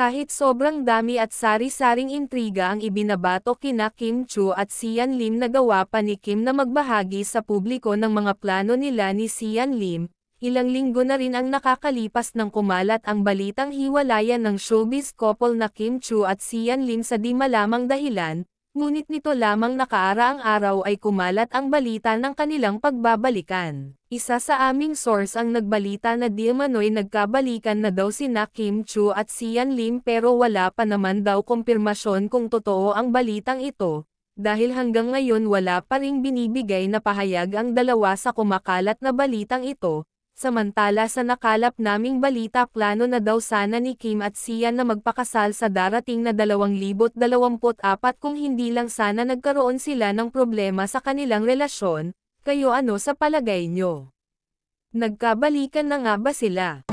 Kahit sobrang dami at sari-saring intriga ang ibinabato kina Kim Chu at Sian Lim, nagawa pa ni Kim na magbahagi sa publiko ng mga plano nila ni Sian Lim. Ilang linggo na rin ang nakakalipas nang kumalat ang balitang hiwalayan ng showbiz couple na Kim Chu at Sian Lim sa di malamang dahilan, ngunit nito lamang nakaaraang araw ay kumalat ang balita ng kanilang pagbabalikan. Isa sa aming source ang nagbalita na di umano'y nagkabalikan na daw sina Kim Chu at Sian Lim, pero wala pa naman daw kumpirmasyon kung totoo ang balitang ito, dahil hanggang ngayon wala pa ring binibigay na pahayag ang dalawa sa kumakalat na balitang ito. Samantala sa nakalap naming balita, plano na daw sana ni Kim at Sian na magpakasal sa darating na 2024 kung hindi lang sana nagkaroon sila ng problema sa kanilang relasyon. Kayo, ano sa palagay nyo? Nagkabalikan na nga ba sila?